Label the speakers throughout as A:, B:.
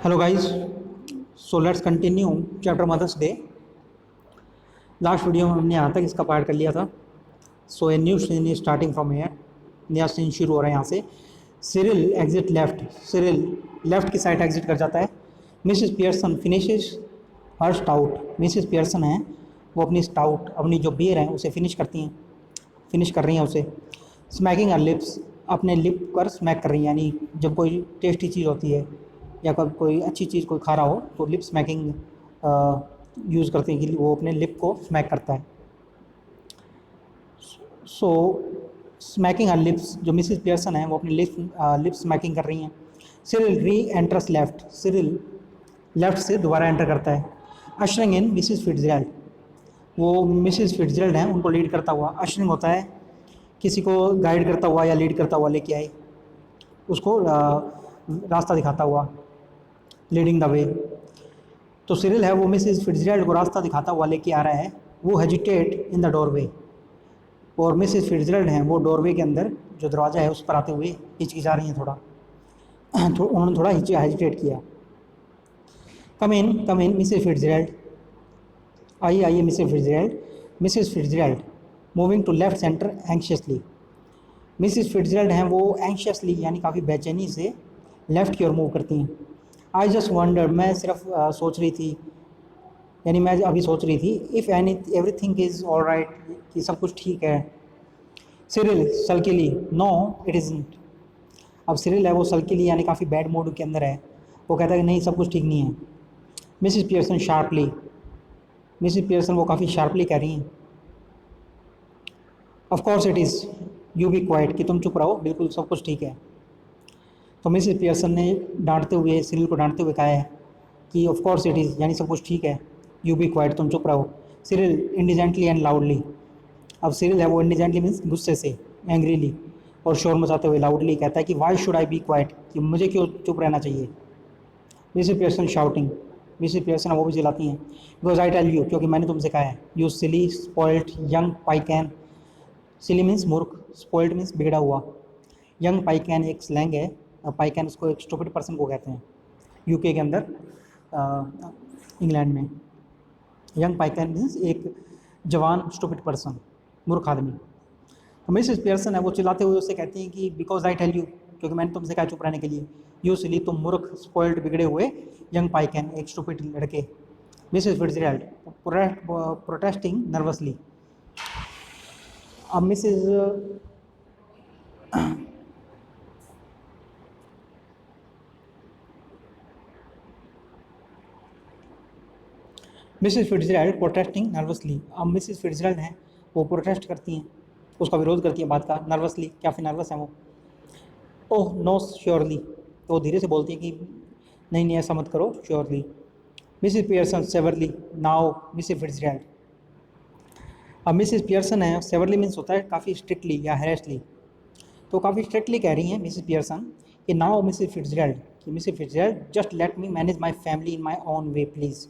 A: Hello guys, so let's continue chapter Mother's Day. Last video में हमने यहाँ तक इसका पार्ट कर लिया था. So a new scene is starting from here. नया सीन शुरू हो रहा है यहाँ से. Cyril exit left. Cyril left की साइड एग्जिट कर जाता है. Mrs Pearson finishes her stout. Mrs Pearson है वो अपनी स्टाउट, अपनी जो बियर है उसे फिनिश कर रही हैं उसे. स्मैकिंग हर लिप्स, अपने लिप पर स्मैक कर रही हैं, यानी जब कोई टेस्टी चीज़ होती है या कब कोई अच्छी चीज़ कोई खा रहा हो तो लिप स्मैकिंग यूज़ करते हैं कि वो अपने लिप को स्मैक करता है. सो स्मैकिंग हर लिप्स, जो मिसेस पियर्सन है वो अपने लिप स्मैकिंग कर रही हैं. सिरिल री एंटर्स लेफ्ट. सिरिल लेफ्ट से दोबारा एंटर करता है. अशरिंग इन मिसेस फिट्जजेराल्ड, वो मिसेस फिट्जजेराल्ड हैं उनको लीड करता हुआ. अशरिंग होता है किसी को गाइड करता हुआ या लीड करता हुआ लेके आए, उसको रास्ता दिखाता हुआ, लीडिंग द वे. तो सिरिल है वो मिसेस फिट्जजेराल्ड को रास्ता दिखाता हुआ लेके आ रहा है. वो हेजिटेट इन द डोरवे, और मिसेस फिट्जजेराल्ड हैं वो डोरवे के अंदर जो दरवाज़ा है उस पर आते हुए हिचकिचा रही हैं थोड़ा. तो उन्होंने थोड़ा हेजिटेट किया. Come in Mrs Fitzgerald. आइए आइए Mrs Fitzgerald. Mrs Fitzgerald moving to left centre anxiously. Mrs Fitzgerald हैं वो एंशियसली यानी काफ़ी बेचैनी से लेफ़्ट की ओर मूव करती हैं. आई जस्ट वंडर, मैं सिर्फ सोच रही थी, यानी मैं अभी सोच रही थी, if everything is all right, कि सब कुछ ठीक है. Cyril sulkily, no it isn't. अब सिरिल है वो सल्कीली यानी काफ़ी बैड मूड के अंदर है, वो कहता है कि नहीं सब कुछ ठीक नहीं है. Mrs Pearson sharply. Mrs Pearson वो काफ़ी शार्पली कह रही हैं, of course it is, you be quiet, कि तुम चुप रहो, बिल्कुल सब कुछ ठीक है. तो मिसेस पियर्सन ने डांटते हुए, सिरिल को डांटते हुए कहा है कि ऑफ कोर्स इट इज़ यानी सब कुछ ठीक है, यू बी क्वाइट, तुम चुप रहो. Cyril indignantly and loudly. अब सिरिल है वो इंडिजेंटली मीन्स गुस्से से, एंग्रीली और शोर मचाते हुए लाउडली कहता है कि why should I be quiet, कि मुझे क्यों चुप रहना चाहिए. Mrs Pearson shouting. Mrs Pearson वो भी चिल्लाती हैं, बिकॉज आई टेल यू, क्योंकि मैंने तुमसे कहा है, you silly spoiled young piecan. Silly means मूर्ख, स्पॉइल्ड मीन्स बिगड़ा हुआ. यंग पाइकैन एक स्लैंग है. पाइकैन उसको एक स्टूपिड पर्सन को कहते हैं यूके के अंदर, इंग्लैंड में. यंग पाइकैन मीन्स एक जवान स्टूपिड पर्सन, मूर्ख आदमी. तो मिसेस पियर्सन है वो चिल्लाते हुए उससे कहती हैं कि बिकॉज आई टेल यू, क्योंकि मैंने तुमसे कहा चुप रहने के लिए. यू सिली, तुम मूर्ख, स्पॉइल्ड बिगड़े हुए, यंग पाइकैन एक स्टूपिड लड़के. Mrs Fitzgerald protesting nervously. अब मिसेस फिट्जजेराल्ड प्रोटेस्टिंग नर्वसली. अब मिसेस फिट्जजेराल्ड हैं वो प्रोटेस्ट करती हैं, उसका विरोध करती हैं बात का. नर्वसली, काफ़ी नर्वस हैं वो. ओह नो श्योरली, तो धीरे से बोलती हैं कि नहीं नहीं ऐसा मत करो, surely. Mrs Pearson severely. Now Mrs Fitzgerald. अब मिसेस पियर्सन है, सेवरली मीन्स होता है काफ़ी स्ट्रिक्टली या हैरेसली, तो काफ़ी स्ट्रिक्टली कह रही हैं मिसेस पियर्सन कि नाउ मिसेस फिट्जजेराल्ड, कि Mrs Fitzgerald just let me manage my family in my own way please,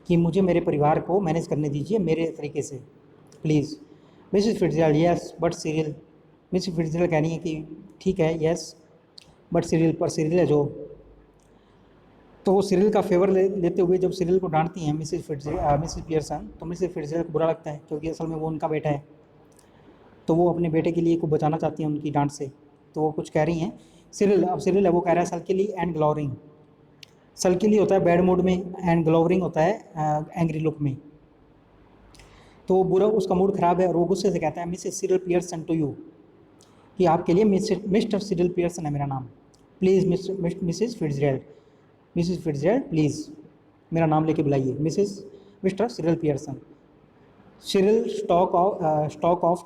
A: कि मुझे मेरे परिवार को मैनेज करने दीजिए मेरे तरीके से please. Mrs Fitzgerald yes but Cyril. Mrs Fitzgerald कह रही हैं कि ठीक है यस बट सिरिल, पर सिरिल है जो, तो वो सिरिल का फेवर लेते हुए जब सिरिल को डांटती हैं मिसेस पियर्सन, तो मिसेस फिट्जजेराल्ड को बुरा लगता है क्योंकि असल में वो उनका बेटा है, तो वो अपने बेटे के लिए को बचाना चाहती हैं उनकी डांट से, तो वो कुछ कह रही हैं. सिरिल, अब सिरिल है वो कह रहा है सल्कीली एंड ग्लोरिंग. सल्कीली होता है बैड मूड में, एंड ग्लोरिंग होता है एंग्री लुक में. तो बुरा, उसका मूड ख़राब है और वो गुस्से से कहता है Mrs Cyril Pearson to you, कि आपके लिए मिस्टर सिरिल पियर्सन है मेरा नाम, please Mrs Fitzgerald. Mrs Fitzgerald please मेरा नाम लेके बुलाइए, Mr Cyril Pearson. Cyril stalks off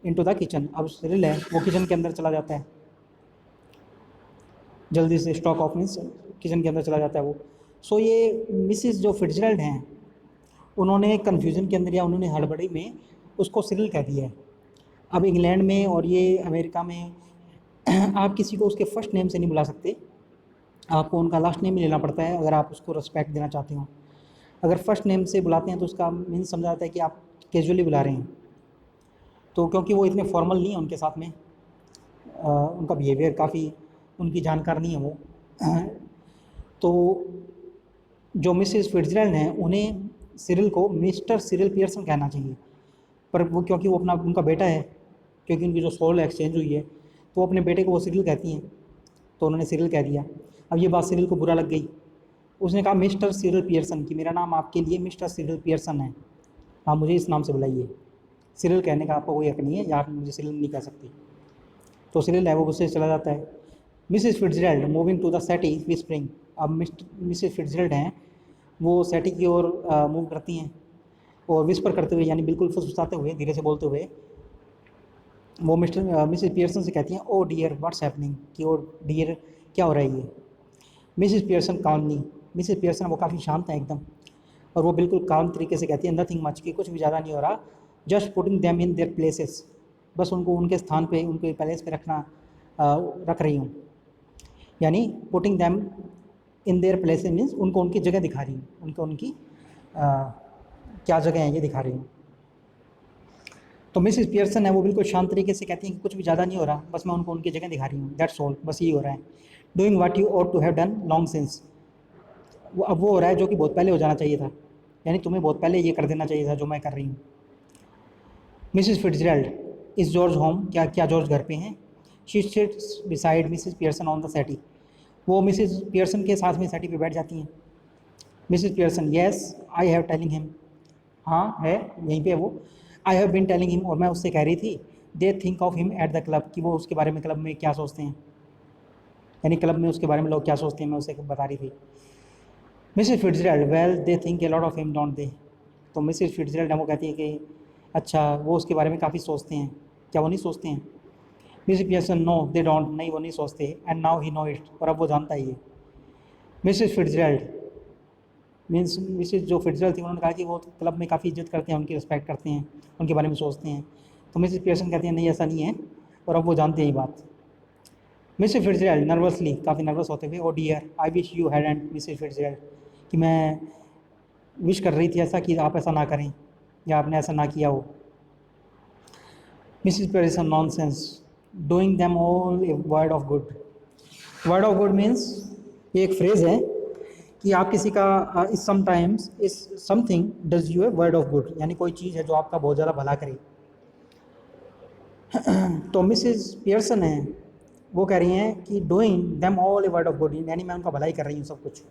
A: into the kitchen. अब सिरिल है वो किचन के अंदर चला जाता है जल्दी से. स्टॉक ऑफ मीन्स किचन के अंदर चला जाता है वो. सो ये मिसेस जो फिट्जजेराल्ड हैं उन्होंने कन्फ्यूज़न के अंदर या उन्होंने हड़बड़ी में उसको सिरिल कह दिया है. अब इंग्लैंड में और ये अमेरिका में आप किसी को उसके फर्स्ट नेम से नहीं बुला सकते, आपको उनका लास्ट नेम ही लेना पड़ता है अगर आप उसको रिस्पेक्ट देना चाहते हो. अगर फर्स्ट नेम से बुलाते हैं तो उसका मीन्स समझा जाता है कि आप कैजुअली बुला रहे हैं. तो क्योंकि वो इतने फॉर्मल नहीं है उनके साथ में, उनका बिहेवियर काफ़ी, उनकी जानकार नहीं है वो, तो जो मिसेस फिट्जरैल्ड हैं उन्हें सिरिल को मिस्टर सिरिल पियर्सन कहना चाहिए, पर वो क्योंकि वो अपना उनका बेटा है, क्योंकि उनकी जो सोल एक्सचेंज हुई है तो वो अपने बेटे को वो सिरिल कहती हैं, तो उन्होंने सिरिल कह दिया। अब ये बात सिरिल को बुरा लग गई, उसने कहा मिस्टर सिरिल पियर्सन कि मेरा नाम आपके लिए मिस्टर सिरिल पियर्सन है, आप मुझे इस नाम से बुलाइए, सिरिल कहने का आपको कोई हक नहीं है, या आप मुझे सिरिल नहीं कह सकती। तो सिरिल है वो गुस्से से चला जाता है। Mrs Fitzgerald moving to the settee whispering, अब मिसेस फिट्जरैल्ड हैं वो सेटी की ओर मूव करती हैं और विस्पर करते हुए, यानी बिल्कुल फुसफुसाते हुए, धीरे से बोलते हुए वो मिसेस पियर्सन से कहती हैं, ओ डियर व्हाट्स हैपनिंग, कि ओ डियर क्या हो रहा है ये। मिसेस पियर्सन कामली, मिसेस पियर्सन वो काफ़ी शांत है एकदम, और वो बिल्कुल काम तरीके से कहती है, नथिंग मच, कि कुछ भी ज़्यादा नहीं हो रहा, just putting them in their places, बस उनको उनके स्थान पे, उनके प्लेस पे रख रही हूँ, यानी putting them in their places means उनको उनकी जगह दिखा रही हूँ, उनको उनकी क्या जगह है ये दिखा रही हूँ। तो मिसेस पियर्सन है वो बिल्कुल शांत तरीके से कहती हैं कि कुछ भी ज़्यादा नहीं हो रहा, बस मैं उनको उनकी जगह दिखा रही हूँ, दैट्स ऑल, बस यही हो रहा है। Doing what you ought to have done long since, वो अब वो हो रहा है जो कि बहुत पहले हो जाना चाहिए था, यानी तुम्हें बहुत पहले ये कर देना चाहिए था जो मैं कर रही हूँ। मिसेस फिट्जरैल्ड, इस जॉर्ज होम, क्या क्या जॉर्ज घर पे हैं। She sits beside Mrs Pearson on the settee, वो मिसेस पियर्सन के साथ में सेटी पे बैठ जाती हैं। Mrs Pearson, yes I have telling him, हाँ है यहीं पे है वो, I have been telling him, और मैं उससे कह रही थी, they think of him at the club, कि वो उसके बारे में क्लब में क्या सोचते हैं, यानी क्लब में उसके बारे में लोग क्या सोचते हैं, मैं उसे बता रही थी। Mrs Fitzgerald, well they think a lot of him don't they, तो मिसेस फिट्जरैल्ड वो कहती है कि अच्छा वो उसके बारे में काफ़ी सोचते हैं, क्या वो नहीं सोचते हैं। Mrs Pearson, no they don't, नहीं वो नहीं सोचते, and now he know it, और अब वो जानता ही है। मिसेस फिट्जरैल्ड मीन्स मिसेस जो फिट्जरैल्ड थी, उन्होंने कहा कि वो क्लब में काफ़ी इज्जत करते हैं, उनकी रिस्पेक्ट करते हैं, उनके बारे में सोचते हैं। तो मिसेस पियर्सन कहती हैं नहीं ऐसा नहीं है, और अब वो जानते हैं ये बात। मिसेस फिट्जरैल्ड नर्वसली, काफ़ी नर्वस होते हुए, oh dear I wish you had and Mrs Fitzgerald, कि मैं विश कर रही थी ऐसा कि आप ऐसा ना करें, या आपने ऐसा ना किया हो। Mrs Pearson, nonsense, doing them all a world of good, word of good means ये एक फ्रेज़ है कि आप किसी का इस समटाइम्स इस something does U A world of good, यानी कोई चीज़ है जो आपका बहुत ज़्यादा भला करे। तो मिसेस पियर्सन है वो कह रही हैं कि doing them all a world of good, यानी मैं उनका भलाई कर रही हूँ सब कुछ,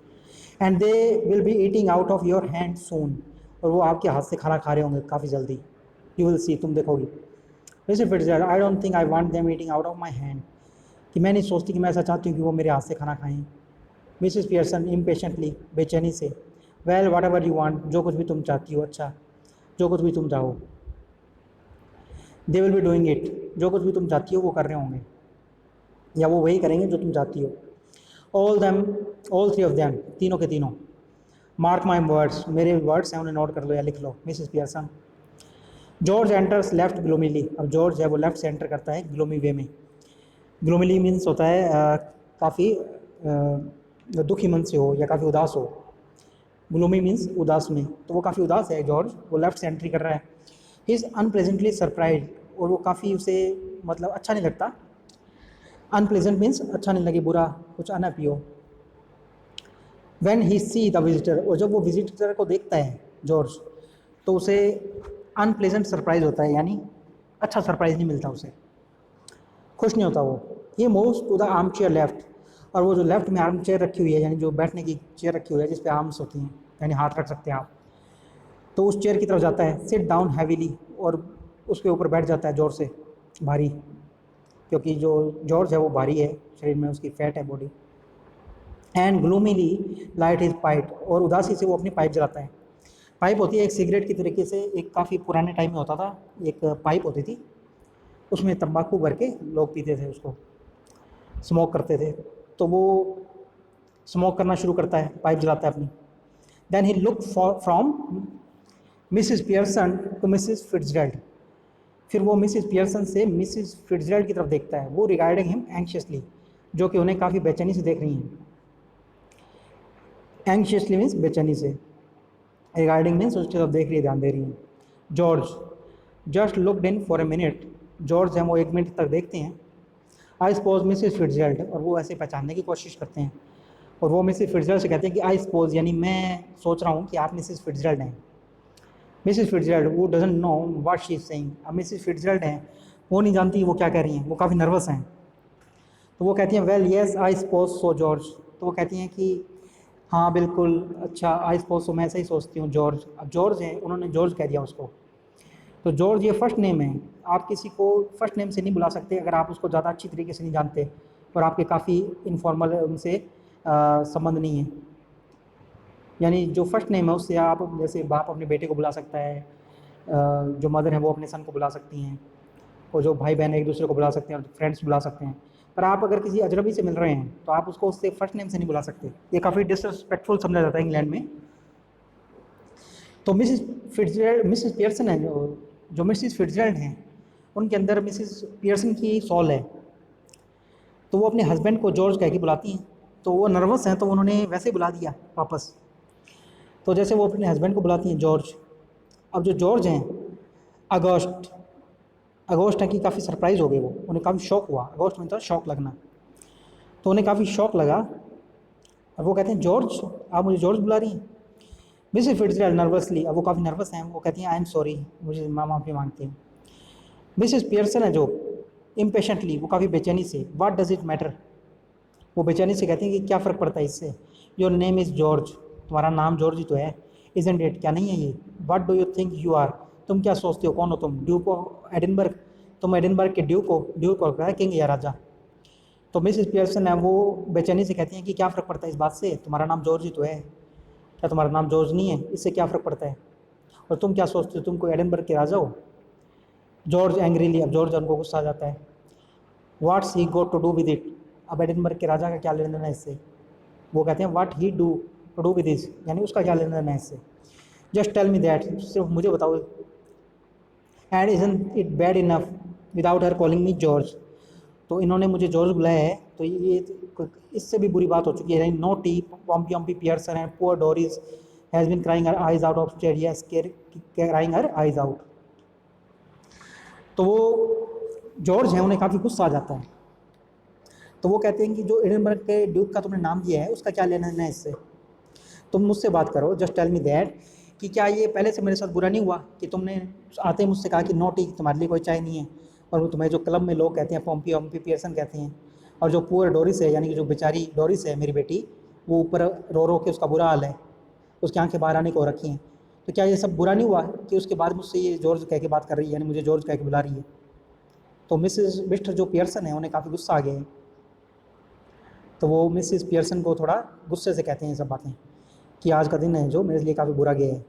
A: and they will be eating out of your hand soon, और वो आपके हाथ से खाना खा रहे होंगे काफ़ी जल्दी, यू विल सी, तुम देखोगी। Mrs Fitzgerald, I don't think I want them eating out of my hand, कि मैं नहीं सोचती कि मैं ऐसा चाहती हूँ कि वो मेरे हाथ से खाना खाएं। मिसेस पियर्सन इम्पेशेंटली, बेचैनी से, well whatever you want, जो कुछ भी तुम चाहती हो, अच्छा जो कुछ भी तुम चाहो। दे विल बी डूइंग इट, जो कुछ भी तुम चाहती हो वो कर रहे होंगे, या वो वही करेंगे जो तुम चाहती हो। All them, all three of them, तीनों के तीनों। मार्क माई वर्ड्स, मेरे वर्ड्स हैं उन्हें नोट कर लो या लिख लो। Mrs Pearson, George enters left gloomily, अब जॉर्ज है वो लेफ्ट से एंटर करता है ग्लोमी वे में। ग्लोमिली मीन्स होता है काफ़ी दुखी मन से हो या काफ़ी उदास हो, ग्लोमी मीन्स उदास में, तो वो काफ़ी उदास है जॉर्ज, वो लेफ्ट से एंट्री कर रहा है। ही इज़ अनप्लेजेंटली सरप्राइज, और वो काफ़ी उसे मतलब अच्छा नहीं लगता, अनप्लेजेंट मीन्स अच्छा नहीं लगे, बुरा, कुछ अनहैप्पी हो। When he see the visitor, और जब वो विजिटर को देखता है जॉर्ज, तो उसे अनप्लेजेंट सरप्राइज होता है, यानी अच्छा सरप्राइज नहीं मिलता उसे, खुश नहीं होता वो। He moves to the armchair left, और वो जो लेफ्ट में आर्म चेयर रखी हुई है, यानी जो बैठने की चेयर रखी हुई है जिस पे आर्म्स होती हैं, यानी हाथ रख सकते हैं आप, तो उस चेयर की तरफ जाता है। सिट डाउन हैवीली, और उसके ऊपर बैठ जाता है जोर से, भारी, क्योंकि जो जॉर्ज है वो भारी है, शरीर में उसकी फैट है body. And gloomily light his pipe, और उदासी से वो अपनी पाइप जलाता है। पाइप होती है एक सिगरेट की तरीके से, एक काफ़ी पुराने टाइम में होता था, एक पाइप होती थी, उसमें तंबाकू भर के लोग पीते थे, उसको स्मोक करते थे। तो वो स्मोक करना शुरू करता है, पाइप जलाता है अपनी। Then he look from Mrs Pearson to Mrs Fitzgerald, फिर वो मिसिस पियर्सन से मिसिस फिट्जरैल्ड की तरफ देखता है, वो रिगार्डिंग हिम एंशियसली, जो कि उन्हें काफ़ी बेचैनी से देख रही हैं। एंशियसली मीन्स बेचैनी से, रिगार्डिंग मीन्स उसकी तरफ देख रही है, ध्यान दे रही हैं। George just looked in for a minute, George हैं वो 1 मिनट तक देखते हैं। आई सपोज मिसिस फिट्जरैल्ड, और वो ऐसे पहचानने की कोशिश करते हैं, और वो मिसेस फिट्जरल्ड से कहते हैं कि आई सपोज, यानी मैं सोच रहा हूँ कि आप मिसेस फिट्जरल्ड हैं। मिसेस फिट्जरल्ड वो doesn't know what she is saying. अब मिसेस फिट्जरल्ड हैं, वो नहीं जानती वो क्या कह रही हैं, वो काफ़ी नर्वस हैं। तो वो कहती हैं well yes I suppose so George. तो वो कहती हैं कि हाँ बिल्कुल, अच्छा आई सपोज सो, मैं ऐसा ही सोचती हूँ जॉर्ज। अब जॉर्ज है, उन्होंने जॉर्ज कह दिया उसको। तो जॉर्ज ये फर्स्ट नेम है, आप किसी को फर्स्ट नेम से नहीं बुला सकते अगर आप उसको ज़्यादा अच्छी तरीके से नहीं जानते और आपके काफ़ी इनफॉर्मल उनसे संबंध नहीं है। यानी जो फर्स्ट नेम है उससे आप, जैसे बाप अपने बेटे को बुला सकता है, जो मदर है वो अपने सन को बुला सकती हैं, और जो भाई बहन एक दूसरे को बुला सकते हैं और फ्रेंड्स बुला सकते हैं। पर आप अगर किसी अजनबी से मिल रहे हैं तो आप उसको उससे फर्स्ट नेम से नहीं बुला सकते, ये काफ़ी डिसरिस्पेक्टफुल समझा जाता है इंग्लैंड में। तो मिसिस पियर्सन है, जो मिसिस फिट्जरल्ड हैं, उनके अंदर मिसिस पियर्सन की सॉल है। तो वो अपने हस्बैंड को जॉर्ज कह के बुलाती हैं। तो वो नर्वस हैं तो उन्होंने वैसे बुला दिया वापस। तो जैसे वो अपने हस्बैंड को बुलाती हैं जॉर्ज। अब जो जॉर्ज हैं, अगस्त अगस्त है कि काफ़ी सरप्राइज़ हो गए वो, उन्हें काफ़ी शौक हुआ। अगस्त में तो शौक लगना, तो उन्हें काफ़ी शौक लगा और वो कहते हैं जॉर्ज, आप मुझे जॉर्ज बुला रही हैं। मिसेस फिट्जरल्ड नर्वसली, अब वो काफ़ी नर्वस हैं, वो कहती हैं आई एम सॉरी, मुझे माफ़ी मांगती हैं। मिसेस पियर्सन है जो इम्पेशेंटली, वो काफ़ी बेचैनी से, व्हाट डज इट मैटर, वो बेचैनी से कहती हैं कि क्या फ़र्क पड़ता है इससे। योर नेम इज़ जॉर्ज, तुम्हारा नाम जॉर्ज ही तो है। इजंट इट, क्या नहीं है ये। What do you think you are, तुम क्या सोचते हो, कौन हो तुम। ड्यूक ऑफ एडिनबर्ग, तुम एडिनबर्ग के ड्यूक हो क्या, किंग या राजा। तो मिसेस पियर्सन है वो बेचैनी से कहती हैं कि क्या फ़र्क पड़ता है इस बात से, तुम्हारा नाम जॉर्ज ही तो है, क्या तुम्हारा नाम जॉर्ज नहीं है, इससे क्या फ़र्क पड़ता है। और तुम क्या सोचते हो, तुम कोई एडिनबर्ग के राजा हो। जॉर्ज एंग्रीली, अब जॉर्ज उनको गुस्सा आ जाता है। What's he got to do with it, अब एडिनबर्ग के राजा का क्या लेना देना है इससे। वो कहते हैं what he do to do with this, यानी उसका क्या लेना देना है इससे। जस्ट टेल मी दैट, सिर्फ मुझे बताओ। And isn't it bad enough without her calling me George, तो इन्होंने मुझे जॉर्ज बुलाया है तो ये इससे भी बुरी बात हो चुकी है। No tea Pompey Pearson and poor Doris has been crying her eyes out of टेरियस, क्राइंग हर आइज आउट। तो वो जॉर्ज हैं, उन्हें काफ़ी गुस्सा आ जाता है। तो वो कहते हैं कि जो एडिनबर्ग के ड्यूक का तुमने नाम दिया है उसका क्या लेना देना है इससे, तुम मुझसे बात करो। जस्ट टेल मी दैट, कि क्या ये पहले से मेरे साथ बुरा नहीं हुआ कि तुमने आते ही मुझसे कहा कि नो टी, तुम्हारे लिए कोई चाय नहीं है। और वो तुम्हें जो क्लब में लोग कहते हैं पॉम्पी पियर्सन कहते हैं। और जो पुअर डोरिस है, यानी कि जो बेचारी डोरिस है मेरी बेटी, वो ऊपर रो रो के उसका बुरा हाल है, उसकी आंखें बाहर आने को हो रखी हैं। तो क्या ये सब बुरा नहीं हुआ कि उसके बाद मुझसे ये जॉर्ज कह के बात कर रही है, यानी मुझे जॉर्ज कह के बुला रही है। तो मिस्टर जो पियर्सन है उन्हें काफ़ी गुस्सा आ गया है। तो वो मिसिस पियर्सन को थोड़ा गुस्से से कहते हैं ये सब बातें, कि आज का दिन है जो मेरे लिए काफ़ी बुरा गया है।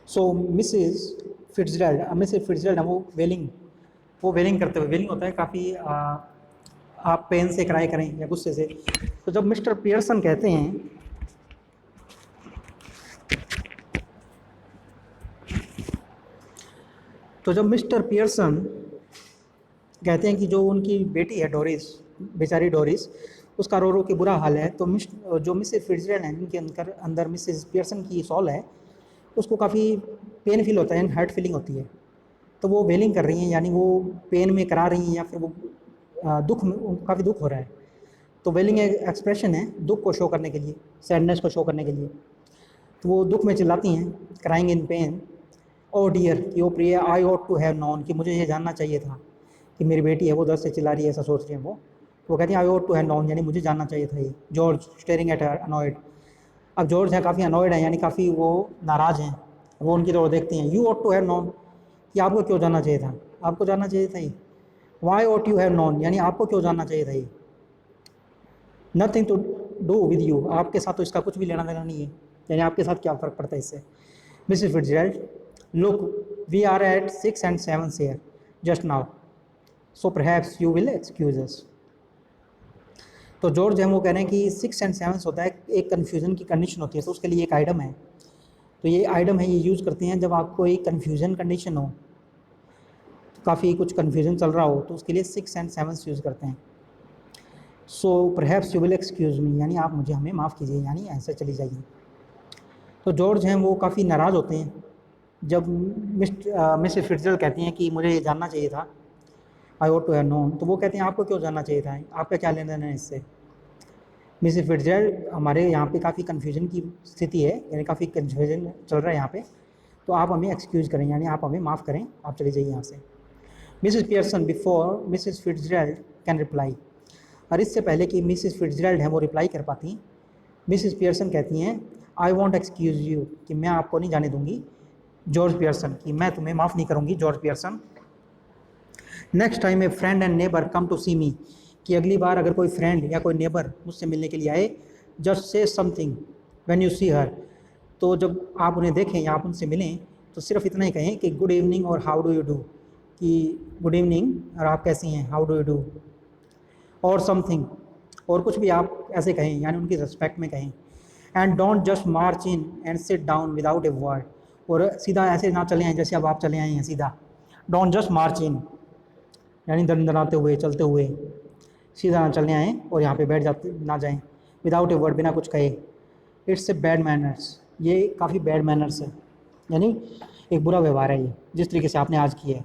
A: सो मिसिस फिट्जरल्ड वो वेलिंग करते हुए, वेलिंग होता है काफ़ी, आप पेन से क्राई करें या गुस्से से। तो जब मिस्टर पियर्सन कहते हैं, तो जब मिस्टर पियर्सन कहते हैं कि जो उनकी बेटी है डोरिस, बेचारी डोरिस, उसका रो रो के बुरा हाल है, तो जो मिसेस फिट्जरल्ड हैं उनके अंदर मिसेस पियर्सन की सॉल है, उसको काफ़ी पेन फील होता है एंड हर्ट फीलिंग होती है। तो वो वेलिंग कर रही हैं, यानी वो पेन में करा रही हैं, या फिर वो दुख में, उनको काफ़ी दुख हो रहा है। तो वेलिंग एक एक्सप्रेशन है दुख को शो करने के लिए, सैडनेस को शो करने के लिए। तो वो दुख में चिल्लाती हैं, crying in pain, oh dear, कि ओ प्रिय, I ought to have known, कि मुझे ये जानना चाहिए था कि मेरी बेटी है वो दर्द से चिल्ला रही है, ऐसा सोच रही है वो। तो वो कहती हैं I ought to have known, यानी मुझे जानना चाहिए था ये। George staring at her annoyed, अब जॉर्ज है काफ़ी अनॉयड है, यानी काफ़ी वो नाराज़ हैं। वो उनकी तरफ देखती हैं। You ought to have known, कि आपको क्यों जानना चाहिए था, आपको जानना चाहिए था ये। Why ought you have known, यानी आपको क्यों जानना चाहिए था ये। Nothing to do with you, आपके साथ तो इसका कुछ भी लेना देना नहीं है, यानी आपके साथ क्या फ़र्क पड़ता है इससे। Mrs Fitzgerald, look we are at 6 and 7 here just now, so perhaps you will excuse us. तो जॉर्ज हैं वो कह रहे हैं कि 6 and 7 होता है, एक कन्फ्यूज़न की कंडीशन होती है, तो उसके लिए एक आइटम है। तो ये आइटम है, ये यूज़ करते हैं जब आपको एक कन्फ्यूज़न कंडीशन हो, तो काफ़ी कुछ कन्फ्यूज़न चल रहा हो, तो उसके लिए 6 and 7 यूज़ करते हैं। So perhaps you will excuse me, यानी आप हमें माफ़ कीजिए, यानी ऐसे चली जाइए। तो जॉर्ज हैं वो काफ़ी नाराज़ होते हैं जब मिसेस फिट्जरल्ड कहती हैं कि मुझे ये जानना चाहिए था, I want to have known, तो वो कहते हैं आपको क्यों जानना चाहिए था, आपका क्या लेना देना है इससे। मिसेस फिट्जरल्ड, हमारे यहाँ पे काफ़ी कन्फ्यूजन की स्थिति है, यानी काफ़ी कन्फ्यूजन चल रहा है यहाँ पे, तो आप हमें एक्सक्यूज़ करें, यानी आप हमें माफ़ करें, आप चले जाइए यहाँ से। Mrs Pearson before Mrs Fitzgerald can reply, और इससे पहले कि मिसेस फिट्जरल्ड है वो रिप्लाई कर पाती, मिसेस पियर्सन कहती हैं आई वॉन्ट एक्सक्यूज़ यू, कि मैं आपको नहीं जाने दूंगी जॉर्ज पियर्सन, कि मैं तुम्हें माफ़ नहीं करूँगी George Pearson. Next time a friend and neighbour come to see me, कि अगली बार अगर कोई फ्रेंड या कोई नेबर मुझसे मिलने के लिए आए, just say something when you see her, तो जब आप उन्हें देखें या आप उनसे मिलें तो सिर्फ इतना ही कहें कि गुड इवनिंग और हाउ डू यू डू, कि गुड इवनिंग और आप कैसी हैं, हाउ डू यू डू, और समथिंग, और कुछ भी आप ऐसे कहें, यानी उनकी रिस्पेक्ट में कहें। And don't just March in and sit down without a word, और सीधा ऐसे ना चले आएँ जैसे अब आप चले आए हैं सीधा। डोंट जस्ट मार्च इन यानी दंडनाते हुए, चलते हुए, सीधा ना चलने आएँ और यहाँ पे बैठ जाते ना जाएँ, विदाउट ए वर्ड, बिना कुछ कहे। इट्स ए बैड मैनर्स, ये काफ़ी बैड मैनर्स है, यानी एक बुरा व्यवहार है ये, जिस तरीके से आपने आज किया है।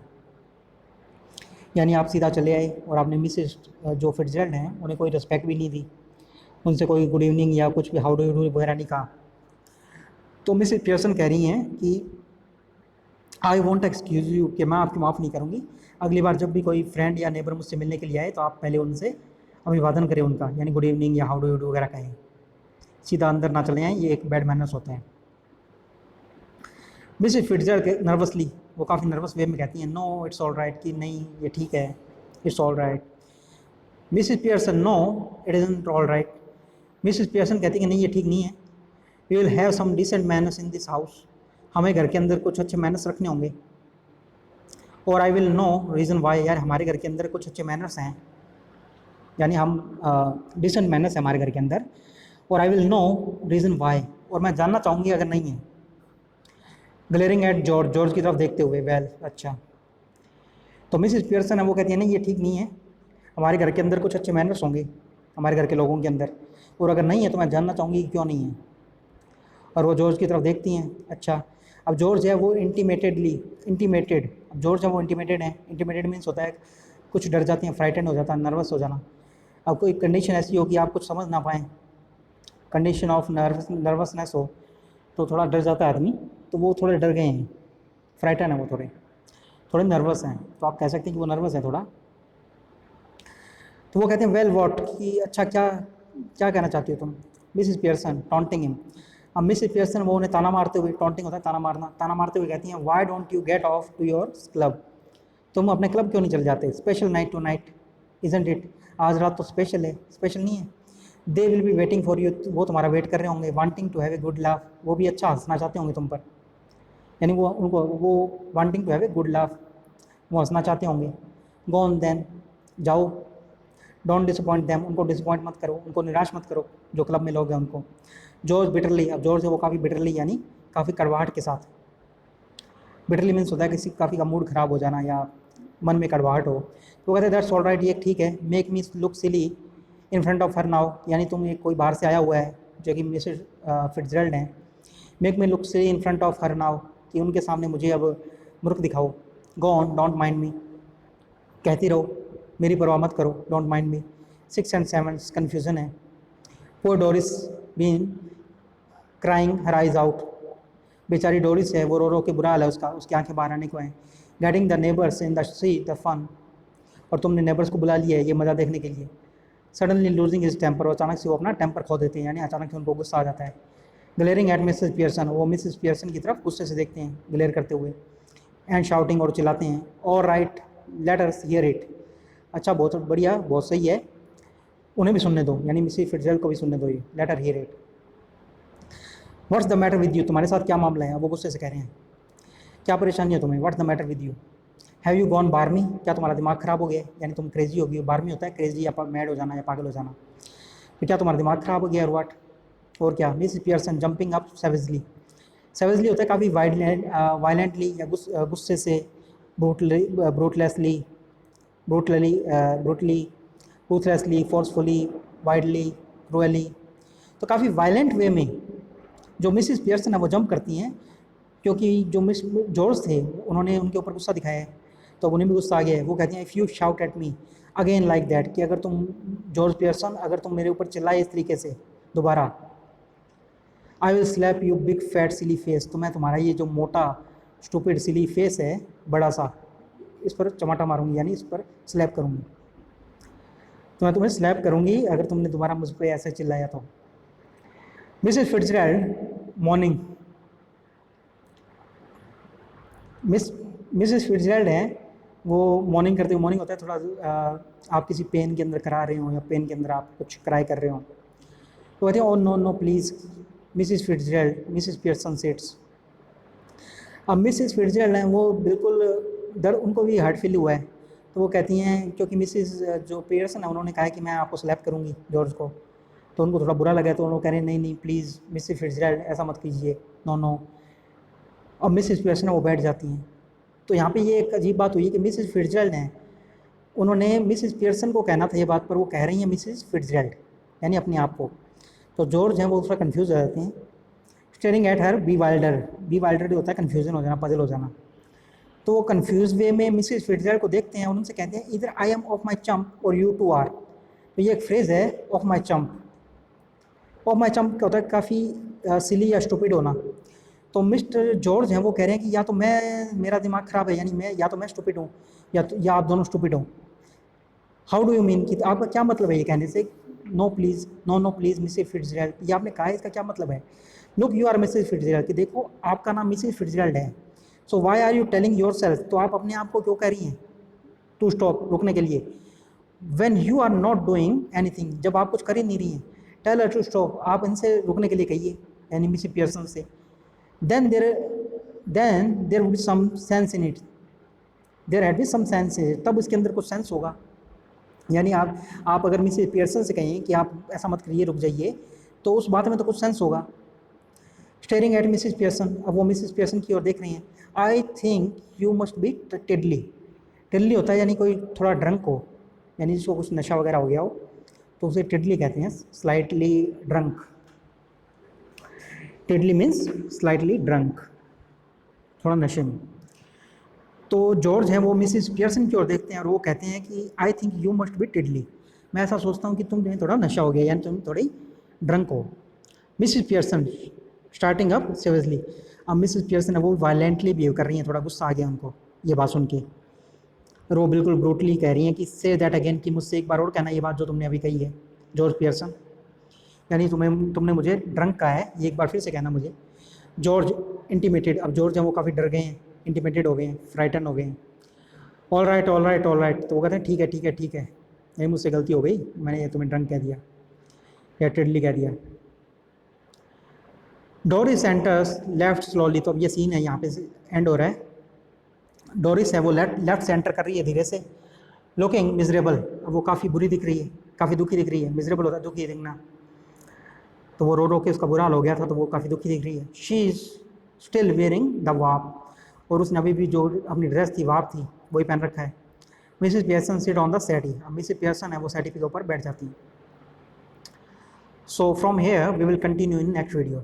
A: यानी आप सीधा चले आए और आपने मिसेस जो फिट्जरल्ड हैं उन्हें कोई रिस्पेक्ट भी नहीं दी, उनसे कोई गुड इवनिंग या कुछ भी हाउ डू यू डू वगैरह नहीं कहा। तो मिसेस पियर्सन कह रही हैं कि आई वॉन्ट एक्सक्यूज़ यू, कि मैं आपकी माफ़ नहीं करूँगी, अगली बार जब भी कोई फ्रेंड या नेबर मुझसे मिलने के लिए आए तो आप पहले उनसे अभिवादन करें उनका, यानी गुड इवनिंग या हाउ डू यू डू वगैरह कहें, सीधा अंदर ना चले आएँ, ये एक बैड मैनर्स होते हैं। मिसेस फिट्जरल्ड नर्वसली, वो काफ़ी नर्वस वे में कहती हैं नो इट्स ऑल राइट, कि नहीं ये ठीक है, it's all right. Mrs Pearson no it isn't all right, Mrs Pearson कहती है कि नहीं ये ठीक नहीं है। We will have some decent manners in this house, हमें घर के अंदर कुछ अच्छे मैनर्स रखने होंगे। और I will know reason why, यार हमारे घर के अंदर कुछ अच्छे मैनर्स हैं, यानी हम डिसेंट मैनर्स हैं हमारे घर के अंदर, और I will know reason why, और मैं जानना चाहूँगी अगर नहीं है। ग्लेयरिंग एट जॉर्ज, जॉर्ज की तरफ देखते हुए, वेल अच्छा। तो मिसेस पियर्सन है वो कहती है नहीं ये ठीक नहीं है, हमारे घर के अंदर कुछ अच्छे मैनर्स होंगे हमारे घर के लोगों के अंदर, और अगर नहीं है तो मैं जानना चाहूँगी कि क्यों नहीं है। और वो जॉर्ज की तरफ देखती हैं, अच्छा। अब जॉर्ज है वो इंटीमेटेड, अब जॉर्ज है वो इंटीमेटेड है, इंटीमेटेड मीन्स होता है कुछ डर जाती हैं, फ्राइटेंड हो जाता है, नर्वस हो जाना। अब कोई कंडीशन ऐसी हो कि आप कुछ समझ ना पाएँ, कंडीशन ऑफ नर्वसनेस हो तो थोड़ा डर जाता है आदमी, तो वो थोड़े डर गए हैं, फ्राइटन है वो, थोड़े नर्वस हैं, तो आप कह सकते हैं कि वो नर्वस है थोड़ा। तो वो कहते हैं वेल वॉट, कि अच्छा क्या क्या कहना चाहती हो तुम। मिसेस पियर्सन टॉन्टिंग हिम, अब मिसेस पियर्सन वो उन्हें ताना मारते हुए, टॉन्टिंग होता है ताना मारना, ताना मारते हुए कहती हैं why don't you get off to your club, तुम अपने क्लब क्यों नहीं चले जाते, special night tonight isn't it, आज रात तो स्पेशल है, स्पेशल नहीं है। They will be waiting for you, वो तुम्हारा वेट कर रहे होंगे, wanting to have a good laugh, वो भी अच्छा हंसना चाहते होंगे तुम पर, यानी वो उनको वो wanting to have a good laugh, वो हंसना चाहते होंगे। गो ऑन देन, जाओ। डोंट डिसअपॉइंट देम, उनको डिसअपॉइंट मत करो, उनको निराश मत करो जो क्लब में लोग हैं उनको। जॉर्ज बिटरली, अब जॉर्ज है वो काफ़ी बिटरली यानी काफ़ी कड़वाहट के साथ, बिटरली मीन्स होता है किसी काफ़ी का मूड ख़राब हो जाना या मन में कड़वाहट हो, तो वो कहते हैं दैट्स ऑल राइट, ये ठीक है। Make me look silly in front of her now, यानी तुम एक कोई बाहर से आया हुआ है जो कि मिसेस फिट्जरल्ड हैं, make me look silly in front of her now, कि उनके सामने मुझे अब मूर्ख दिखाओ। Go on don't mind me, कहती रहो, मेरी परवाह मत करो, don't mind me. 6 and 7 confusion है। Poor Doris been crying her eyes out, बेचारी डोरिस है वो रो रो के बुरा हाल है उसका, उसकी आंखें बाहर आने को हैं। Getting the neighbours in the see the fun, और तुमने नेबर्स को बुला लिया है ये मज़ा देखने के लिए। सडनली लूजिंग हिज टेम्पर, और अचानक से वो अपना टेम्पर खो देते हैं, यानी अचानक से उनको गुस्सा आ जाता है। ग्लेयरिंग एट मिसेस पियर्सन, वो मिसेस पियर्सन की तरफ गुस्से से देखते हैं, ग्लेयर करते हुए। एंड शाउटिंग, और चिल्लाते हैं all right let us here it, अच्छा बहुत बढ़िया बहुत सही है, उन्हें भी सुनने दो, यानी मिसेस फिट्जरल्ड को भी सुनने दो, ये let us here it. What's the matter with you, तुम्हारे साथ क्या मामला है, वो गुस्से से कह रहे हैं, क्या परेशानी है तुम्हें, what's the matter with you. Have you gone बार्मी, क्या तुम्हारा दिमाग ख़राब हो गया, यानी तुम क्रेजी हो गई हो, बार्मी होता है क्रेजी या मैड हो जाना या पागल हो जाना, तो क्या तुम्हारा दिमाग ख़राब हो गया, और व्हाट, और क्या। मिसेस पियर्सन जंपिंग अप सेवेजली, सेवेजली होता है काफ़ी वायलेंटली या गुस्से से, ब्रूटलेसली, रूथलेसली, फोर्सफुली, वाइडली, क्रूअली, तो काफ़ी वायलेंट वे में जो मिसेस पियर्सन है वो जंप करती हैं क्योंकि जो मिस जॉर्ज थे उन्होंने उनके ऊपर गुस्सा दिखाया है, तो अब उन्हें भी गुस्सा आ गया है। वो कहती हैं if you shout at me again like that, कि अगर तुम जॉर्ज पियर्सन अगर तुम मेरे ऊपर चिल्लाए इस तरीके से दोबारा, I will slap you big fat silly face, तो मैं तुम्हारा ये जो मोटा स्टूपिड सिली फेस है बड़ा सा, इस पर चमाटा मारूंगी, यानी इस पर स्लैप करूंगी, तो मैं तुम्हें स्लैप करूंगी अगर तुमने दोबारा मुझ पर ऐसे चिल्लाया तो। मिसेस फिट्जरैल्ड मॉर्निंग, मिसेस फिट्जरैल्ड हैं, वो मॉर्निंग करते हुए, मॉर्निंग होता है थोड़ा आप किसी पेन के अंदर करा रहे हो या पेन के अंदर आप कुछ क्राई कर रहे हो, तो कहते हैं oh no no please Mrs Fitzgerald, Mrs Pearson sets. अब मिसेस फिट्जरैल्ड हैं वो बिल्कुल डर, उनको भी हार्ट फील हुआ है, तो वो कहती हैं, क्योंकि मिसेस जो पियर्सन है उन्होंने कहा है कि मैं आपको स्लैप करूँगी जॉर्ज को, तो उनको थोड़ा बुरा लगा, तो उन्होंने कह रहे हैं नहीं नहीं प्लीज़ मिसेस फिट्जरैल्ड ऐसा मत कीजिए, नो नो। अब मिसेस पियर्सन वो बैठ जाती हैं। तो यहाँ पे ये एक अजीब बात हुई कि मिसेस फिट्जरैल्ड हैं, उन्होंने मिसेस पियर्सन को कहना था ये बात, पर वो कह रही हैं मिसेस फिट्जरैल्ड, यानी अपने आप को। तो जॉर्ज हैं वो थोड़ा कंफ्यूज हो जाते हैं। Staring at her bewilder होता है कन्फ्यूजन हो जाना, पजल हो जाना। तो वो कन्फ्यूज वे में मिसेस फिट्जरैल्ड को देखते हैं और उनसे कहते हैं इधर आई एम ऑफ माई चंप और यू टू आर। तो ये एक फ्रेज़ है of my Champ. Of my चंप क्या होता है, काफ़ी सिली या स्टूपिड होना। तो मिस्टर जॉर्ज हैं वो कह रहे हैं कि या तो मैं, मेरा दिमाग ख़राब है, यानी मैं या तो मैं स्टूपिड हूँ या आप दोनों स्टूपिड हो। हाउ डू यू मीन, कि आपका क्या मतलब है ये कहने से, no please, no no please Mrs Fitzgerald, ये आपने कहा है, इसका क्या मतलब है। Look you are Mrs Fitzgerald, कि देखो आपका नाम मिसेस फिट्जरैल्ड है। So why are you telling yourself, तो आप अपने आप को क्यों कह रही हैं टू स्टॉप, रुकने के लिए। When you are not doing anything, जब आप कुछ कर ही नहीं रही हैं, टेल हर टू स्टॉप, आप इनसे रुकने के लिए कहिए, यानी मिसेस पियर्सन से। Then there would be some sense in it, there had be some sense in it, तब उसके अंदर कुछ सेंस होगा। यानी आप अगर मिसेस पियर्सन से कहें कि आप ऐसा मत करिए, रुक जाइए, तो उस बात में तो कुछ सेंस होगा। स्टेयरिंग एट मिसेस पियर्सन, अब वो मिसेस पियर्सन की ओर देख रही हैं। I think you must be tiddly, tiddly होता है यानी कोई थोड़ा ड्रंक हो, यानी जिसको कुछ नशा वगैरह हो गया हो, तो उसे टिडली कहते हैं, slightly drunk. Tiddly means slightly drunk, थोड़ा नशे में। तो जॉर्ज हैं वो मिसेस पियर्सन की ओर देखते हैं और वो कहते हैं कि I think you must be tiddly, मैं ऐसा सोचता हूँ कि तुम्हें थोड़ा नशा हो गया, यानी तुम थोड़ी ड्रंक हो। Mrs Pearson starting up seriously, अब मिसेस पियर्सन है वो वायलेंटली बिहेव कर रही हैं, थोड़ा गुस्सा आ गया उनको ये बात सुन के, और वो बिल्कुल ब्रूटली कह रही हैं कि से दैट अगेन, कि मुझसे एक बार और कहना ये बात जो तुमने अभी कही है जॉर्ज पियर्सन, यानी तुमने मुझे ड्रंक कहा है, ये एक बार फिर से कहना मुझे। जॉर्ज इंटीमेटेड, अब जॉर्ज हैं वो काफ़ी डर गए हैं, इंटीमेटेड हो गए हैं, फ्राइटन हो गए हैं। All right all right all right, तो वो कहते हैं ठीक है ठीक है ठीक है, ये मुझसे गलती हो गई, मैंने ये तुम्हें ड्रंक कह दिया या टिडली कह दिया। डोरिस एंटर्स लेफ्ट स्लोली, तो अब ये सीन है यहाँ पे एंड हो रहा है। डोरिस है वो लेफ्ट से एंटर कर रही है धीरे से, लुकिंग मिजरेबल, वो काफ़ी बुरी दिख रही है, काफ़ी दुखी दिख रही है, मिजरेबल होता है दुखी दिखना, तो वो रो रो के उसका बुरा हाल हो गया था, तो वो काफ़ी दुखी दिख रही है। She is still wearing the वाप, और उसने अभी भी जो अपनी ड्रेस थी वाप थी वही पहन रखा है। Mrs Pearson sit on the settee, अब मिसेस पियर्सन है वो सेटी के ऊपर बैठ जाती हैं। So from here we will continue in next video.